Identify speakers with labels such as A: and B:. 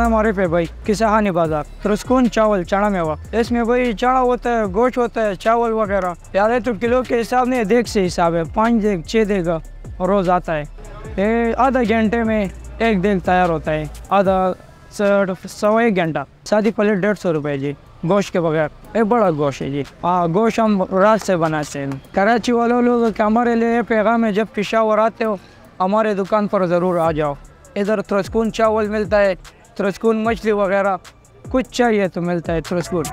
A: नाम आरिफ है भाई, किसाहानी बाजार। तुरस्कून चावल चना मेवा, इसमें भाई चना होता है, गोश्त होता है, चावल वगैरह। यार तो किलो के हिसाब नहीं, देख से हिसाब है, 5 देग 6 देग रोज आता है। ये आधा घंटे में 1 देग तैयार होता है, आधा 1.25 घंटा। सादी प्लेट 150 रुपये जी, गोश्त के बगैर। एक बड़ा गोश्त है जी। हाँ, गोश्त हम रात से बनाते हैं। कराची वाले लोग हमारे लिए पैगाम है, जब पेशावर आते हो हमारे दुकान पर ज़रूर आ जाओ। इधर तुरस्कून चावल मिलता है, तुरस्कून मछली वगैरह, कुछ चाहिए तो मिलता है तुरस्कून।